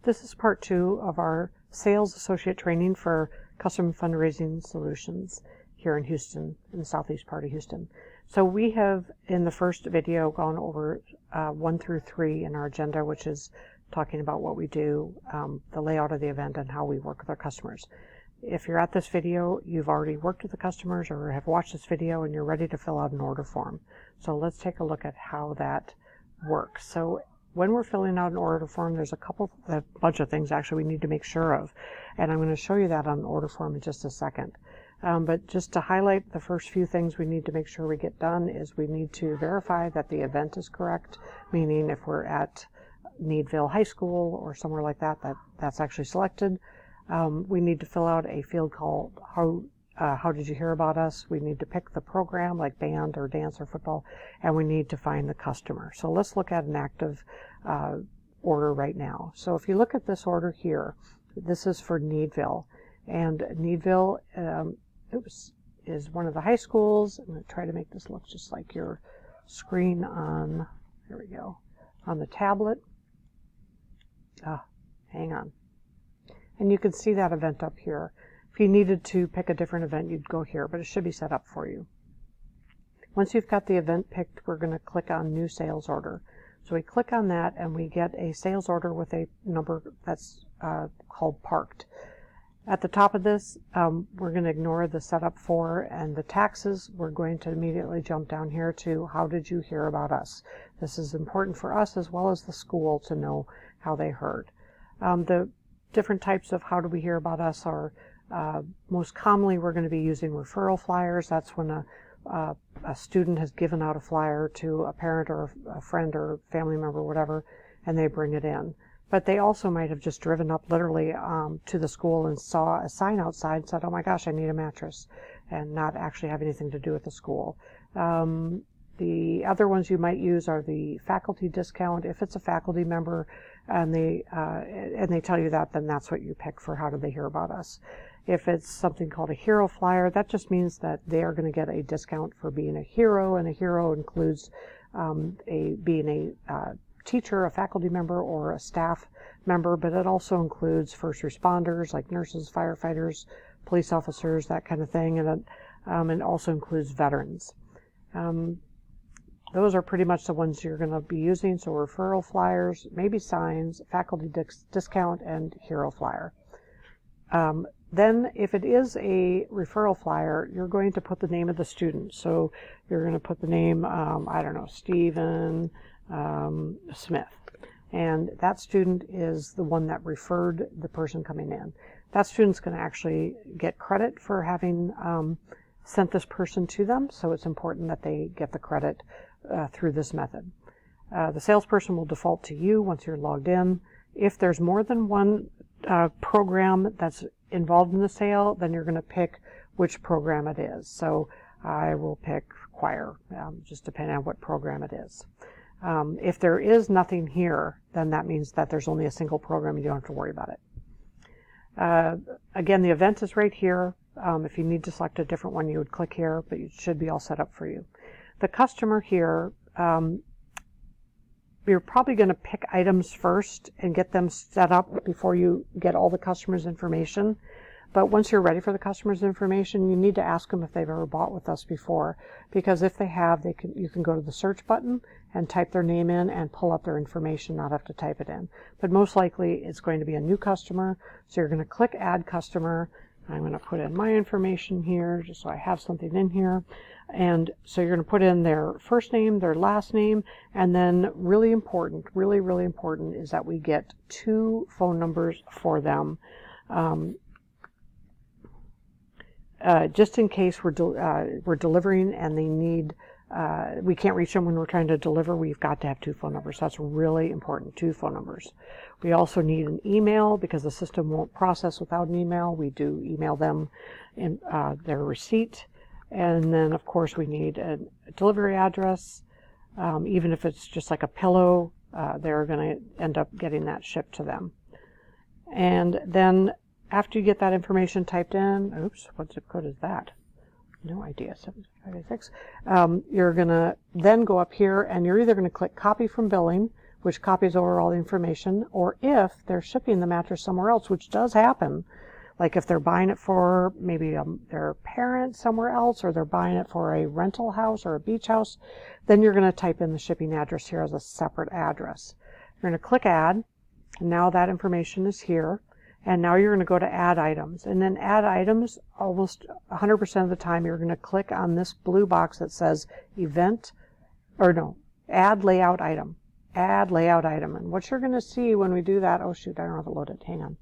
This is part 2 of our Sales Associate Training for Custom Fundraising Solutions here in Houston, in the southeast part of Houston. So we have, in the first video, gone over 1 through 3 in our agenda, which is talking about what we do, the layout of the event, and how we work with our customers. If you're at this video, you've already worked with the customers or have watched this video and you're ready to fill out an order form. So let's take a look at how that works. So when we're filling out an order form, there's a bunch of things actually we need to make sure of. And I'm going to show you that on an order form in just a second. But just to highlight the first few things we need to make sure we get done is we need to verify that the event is correct, meaning if we're at Needville High School or somewhere like that, that's actually selected. We need to fill out a field called how did you hear about us? We need to pick the program like band or dance or football, and we need to find the customer. So let's look at an active order right now. So if you look at this order here, this is for Needville, and Needville is one of the high schools. I'm going to try to make this look just like your screen on, there we go, on the tablet. Hang on. And you can see that event up here. If you needed to pick a different event, you'd go here, but it should be set up for you. Once you've got the event picked, we're going to click on New Sales Order. So we click on that, and we get a sales order with a number that's called Parked. At the top of this, we're going to ignore the setup for and the taxes. We're going to immediately jump down here to How did you hear about us? This is important for us as well as the school to know how they heard. The different types of how do we hear about us are most commonly we're going to be using referral flyers. That's when a student has given out a flyer to a parent or a friend or family member or whatever, and they bring it in. But they also might have just driven up literally to the school and saw a sign outside and said, oh my gosh, I need a mattress, and not actually have anything to do with the school. The other ones you might use are the faculty discount. If it's a faculty member and they tell you that, then that's what you pick for how do they hear about us. If it's something called a hero flyer, that just means that they are going to get a discount for being a hero, and a hero includes being a teacher, a faculty member, or a staff member, but it also includes first responders like nurses, firefighters, police officers, that kind of thing, and it also includes veterans. Those are pretty much the ones you're going to be using, so referral flyers, maybe signs, faculty discount, and hero flyer. Then if it is a referral flyer, you're going to put the name of the student. So you're going to put the name, I don't know, Stephen Smith. And that student is the one that referred the person coming in. That student's going to actually get credit for having sent this person to them, so it's important that they get the credit through this method. The salesperson will default to you once you're logged in. If there's more than one program that's involved in the sale, then you're going to pick which program it is. So I will pick choir, just depending on what program it is. If there is nothing here, then that means that there's only a single program and you don't have to worry about it. Again, the event is right here. If you need to select a different one, you would click here, but it should be all set up for you. The customer here, you're probably going to pick items first and get them set up before you get all the customer's information. But once you're ready for the customer's information, you need to ask them if they've ever bought with us before, because if they have, you can go to the search button and type their name in and pull up their information, not have to type it in. But most likely it's going to be a new customer, so you're going to click Add Customer. I'm going to put in my information here just so I have something in here. And so you're going to put in their first name, their last name, and then really important is that we get 2 phone numbers for them. Just in case we're delivering and they need, we can't reach them when we're trying to deliver, we've got to have 2 phone numbers. That's really important, 2 phone numbers. We also need an email because the system won't process without an email. We do email them in their receipt. And then, of course, we need a delivery address. Even if it's just like a pillow, they're going to end up getting that shipped to them. And then after you get that information typed in, oops, what zip code is that? No idea, 7586. You're going to then go up here and you're either going to click Copy from Billing, which copies over all the information, or if they're shipping the mattress somewhere else, which does happen, like if they're buying it for maybe their parents somewhere else, or they're buying it for a rental house or a beach house, then you're going to type in the shipping address here as a separate address. You're going to click Add, and now that information is here. And now you're going to go to Add Items. And then Add Items, almost 100% of the time, you're going to click on this blue box that says Add Layout Item. Add Layout Item. And what you're going to see when we do that, oh shoot, I don't have it loaded. Hang on.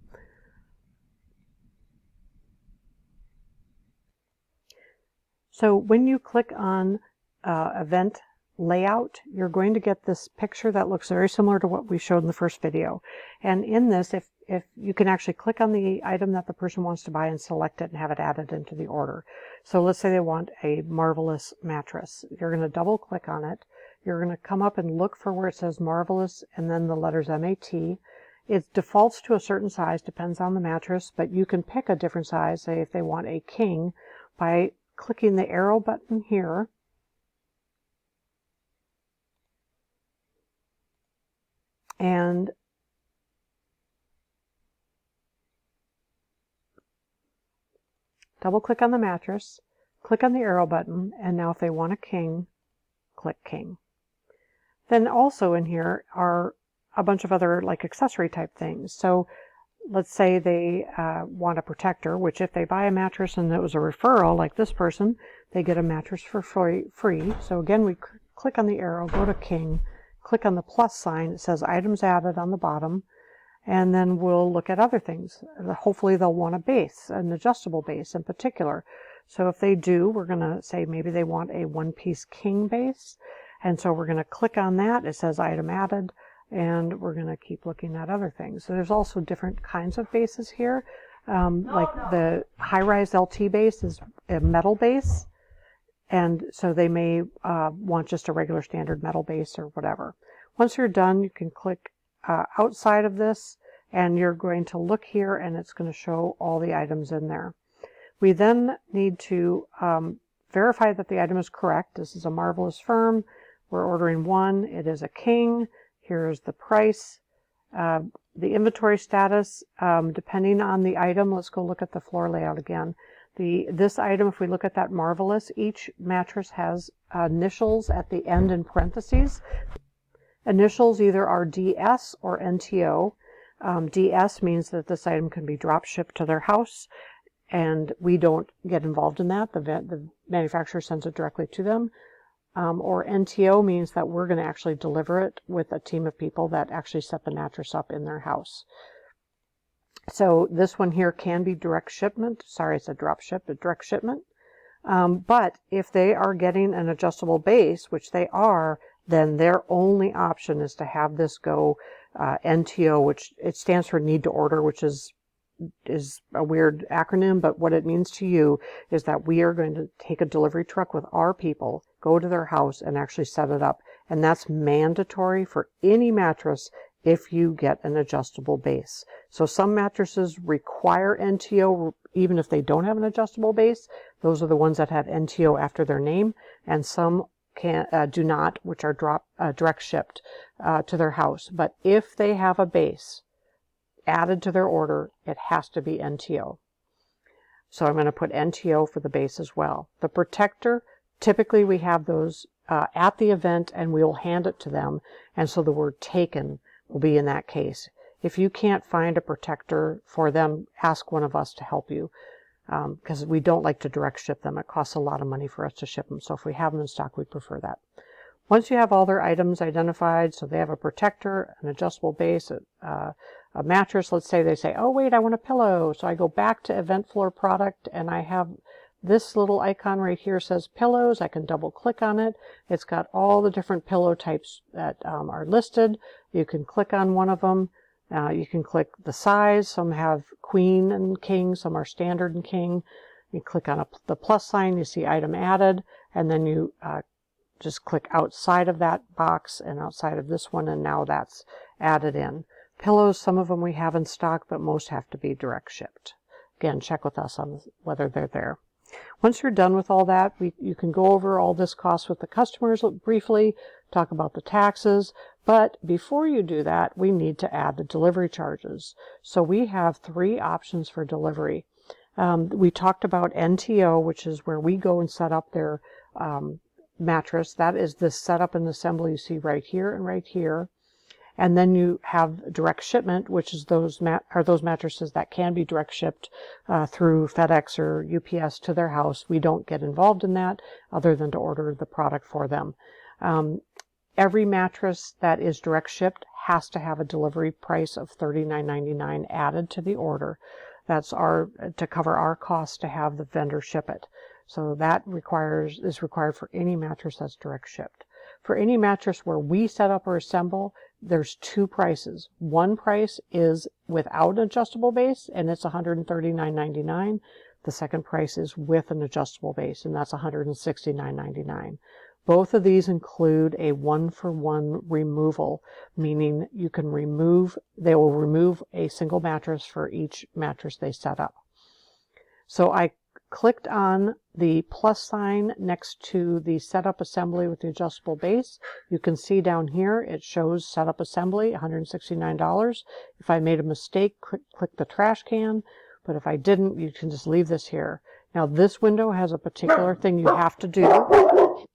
So when you click on Event Layout, you're going to get this picture that looks very similar to what we showed in the first video. And in this, if you can actually click on the item that the person wants to buy and select it and have it added into the order. So let's say they want a Marvelous mattress. You're going to double click on it. You're going to come up and look for where it says Marvelous and then the letters MAT. It defaults to a certain size, depends on the mattress, but you can pick a different size, say if they want a king, by clicking the arrow button here. And double click on the mattress, click on the arrow button, and now if they want a king, click king. Then also in here are a bunch of other like accessory type things. So let's say they want a protector, which if they buy a mattress and it was a referral like this person, they get a mattress for free. So again, we click on the arrow, go to king, click on the plus sign. It says items added on the bottom. And then we'll look at other things. Hopefully they'll want a base, an adjustable base in particular. So if they do, we're going to say maybe they want a one-piece king base. And so we're going to click on that. It says item added. And we're going to keep looking at other things. So there's also different kinds of bases here. Like the high-rise LT base is a metal base. And so they may want just a regular standard metal base or whatever. Once you're done, you can click outside of this, and you're going to look here, and it's going to show all the items in there. We then need to verify that the item is correct. This is a Marvelous firm. We're ordering one. It is a king. Here's the price. The inventory status, depending on the item, let's go look at the floor layout again. This item, if we look at that Marvelous, each mattress has initials at the end in parentheses. Initials either are DS or NTO. DS means that this item can be drop shipped to their house, and we don't get involved in that. The manufacturer sends it directly to them. Or NTO means that we're going to actually deliver it with a team of people that actually set the mattress up in their house. So this one here can be direct shipment. Sorry, it's a drop ship, but direct shipment. But if they are getting an adjustable base, which they are, then their only option is to have this go NTO, which it stands for need to order, which is a weird acronym, but what it means to you is that we are going to take a delivery truck with our people, go to their house, and actually set it up. And that's mandatory for any mattress if you get an adjustable base. So some mattresses require NTO even if they don't have an adjustable base. Those are the ones that have NTO after their name, and some do not, which are direct shipped to their house. But if they have a base added to their order, it has to be NTO. So I'm going to put NTO for the base as well. The protector, typically we have those at the event and we'll hand it to them, and so the word taken will be in that case. If you can't find a protector for them, ask one of us to help you, because we don't like to direct ship them. It costs a lot of money for us to ship them, so if we have them in stock, we prefer that. Once you have all their items identified, so they have a protector, an adjustable base, a mattress, let's say they say, oh wait, I want a pillow. So I go back to event floor product, and I have this little icon right here says pillows. I can double click on it. It's got all the different pillow types that are listed. You can click on one of them. You can click the size. Some have queen and king. Some are standard and king. You click on the plus sign. You see item added. And then you just click outside of that box and outside of this one. And now that's added in. Pillows, some of them we have in stock, but most have to be direct shipped. Again, check with us on whether they're there. Once you're done with all that, you can go over all this cost with the customers briefly, talk about the taxes. But before you do that, we need to add the delivery charges. So we have 3 options for delivery. We talked about NTO, which is where we go and set up their mattress. That is the setup and assembly you see right here and right here. And then you have direct shipment, which is those mattresses that can be direct shipped through FedEx or UPS to their house. We don't get involved in that other than to order the product for them. Every mattress that is direct shipped has to have a delivery price of $39.99 added to the order. That's to cover our costs to have the vendor ship it. So that is required for any mattress that's direct shipped. For any mattress where we set up or assemble, there's 2 prices. One price is without an adjustable base, and it's $139.99. The second price is with an adjustable base, and that's $169.99. Both of these include a 1-for-1 removal, meaning they will remove a single mattress for each mattress they set up. So I clicked on the plus sign next to the setup assembly with the adjustable base. You can see down here it shows setup assembly, $169. If I made a mistake, click the trash can, but if I didn't, you can just leave this here. Now this window has a particular thing you have to do.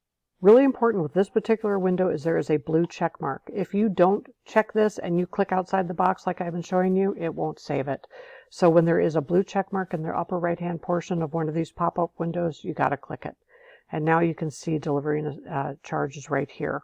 Really important with this particular window is there is a blue check mark. If you don't check this and you click outside the box like I've been showing you, it won't save it. So when there is a blue check mark in the upper right hand portion of one of these pop-up windows, you got to click it. And now you can see delivery charges right here.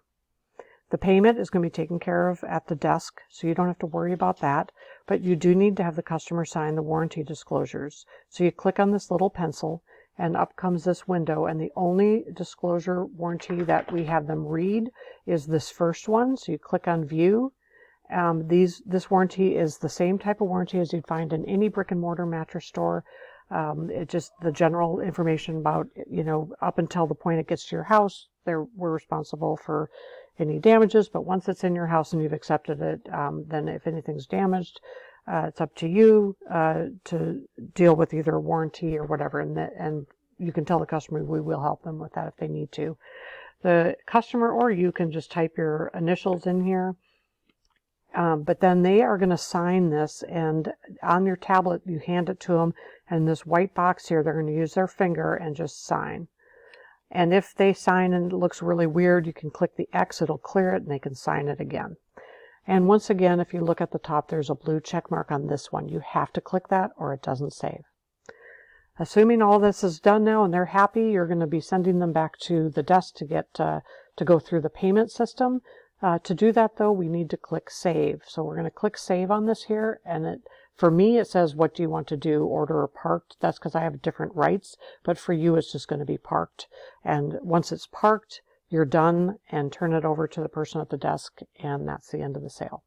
The payment is going to be taken care of at the desk, so you don't have to worry about that. But you do need to have the customer sign the warranty disclosures. So you click on this little pencil, and up comes this window, and the only disclosure warranty that we have them read is this first one. So you click on view. This warranty is the same type of warranty as you'd find in any brick and mortar mattress store. It's just the general information about, up until the point it gets to your house, we're responsible for any damages, but once it's in your house and you've accepted it, then if anything's damaged, it's up to you to deal with either a warranty or whatever, and you can tell the customer we will help them with that if they need to. The customer or you can just type your initials in here, but then they are going to sign this, and on your tablet you hand it to them, and this white box here they're going to use their finger and just sign. And if they sign and it looks really weird, you can click the X, it'll clear it, and they can sign it again. And once again, if you look at the top, there's a blue check mark on this one. You have to click that or it doesn't save. Assuming all this is done now and they're happy, you're going to be sending them back to the desk to get to go through the payment system. To do that, though, we need to click Save. So we're going to click Save on this here, and for me, it says, what do you want to do, order or parked? That's because I have different rights, but for you, it's just going to be parked. And once it's parked, you're done, and turn it over to the person at the desk, and that's the end of the sale.